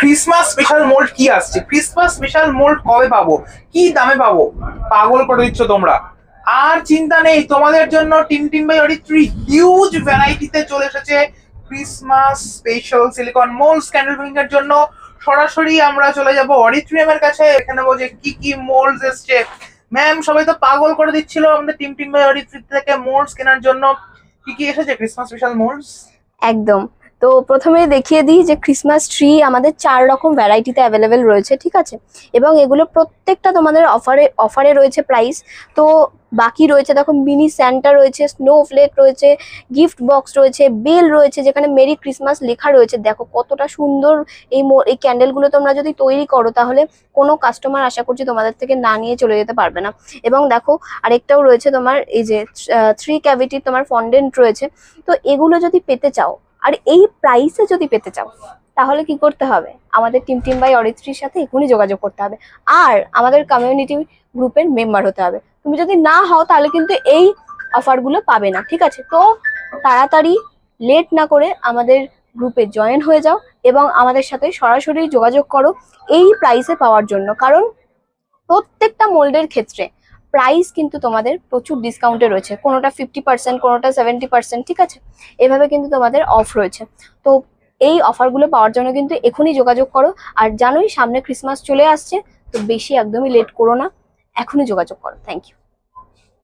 Christmas special mould কি আসছে, Christmas special mould কবে পাবো, কি দামে পাবো, পাগল করে দিচ্ছ তোমরা। আর চিন্তা নেই তোমাদের জন্য, টিনটিন বাই অরিত্রি হিউজ ভ্যারাইটিতে চলে এসেছে Christmas special silicone moulds candle making এর জন্য। সরাসরি আমরা চলে যাব অডিটোরিয়ামের কাছে, এখানে বলছে কি কি মোল্ডস এসছে। ম্যাম সবাই তো পাগল করে দিচ্ছিল আমাদের টিনটিন বাই অরিত্রি থেকে মোল্ডস কেনার জন্য। কি কি এসেছে ক্রিসমাস স্পেশাল মোল্ডস? একদম। তো প্রথমে দেখিয়ে দিই যে ক্রিসমাস ট্রি আমাদের 4 রকম ভ্যারাইটিতে অ্যাভেলেবেল রয়েছে, ঠিক আছে। এবং এগুলো প্রত্যেকটা তোমাদের অফারে রয়েছে প্রাইস। তো বাকি রয়েছে দেখো, মিনি স্যান্টা রয়েছে, স্নো ফ্লেক রয়েছে, গিফট বক্স রয়েছে, বেল রয়েছে যেখানে মেরি ক্রিসমাস লেখা রয়েছে। দেখো কতটা সুন্দর এই ক্যান্ডেলগুলো তোমরা যদি তৈরি করো তাহলে কোনো কাস্টমার আশা করছি তোমাদের থেকে না নিয়ে চলে যেতে পারবে না। এবং দেখো আরেকটাও রয়েছে তোমার, এই যে 3 ক্যাভিটি তোমার ফন্ডেন্ট রয়েছে। তো এগুলো যদি পেতে চাও আর এই প্রাইসে যদি পেতে চাও তাহলে কি করতে হবে, আমাদের টিম বাই অরিত্রির সাথে এখনই যোগাযোগ করতে হবে আর আমাদের কমিউনিটি গ্রুপের মেম্বার হতে হবে। তুমি যদি না হও তাহলে কিন্তু এই অফারগুলো পাবে না, ঠিক আছে। তো তাড়াতাড়ি লেট না করে আমাদের গ্রুপে জয়েন হয়ে যাও এবং আমাদের সাথে সরাসরি যোগাযোগ করো এই প্রাইসে পাওয়ার জন্য। কারণ প্রত্যেকটা মোল্ডের ক্ষেত্রে প্রাইস কিন্তু তোমাদের প্রচুর ডিসকাউন্টে রয়েছে, কোনোটা 50%, কোনোটা 70%, ঠিক আছে। এভাবে কিন্তু তোমাদের অফ রয়েছে। তো এই অফারগুলো পাওয়ার জন্য কিন্তু এখনই যোগাযোগ করো। আর জানোই সামনে ক্রিসমাস চলে আসছে, তো বেশি একদমই লেট করো না, এখনই যোগাযোগ করো। Thank you.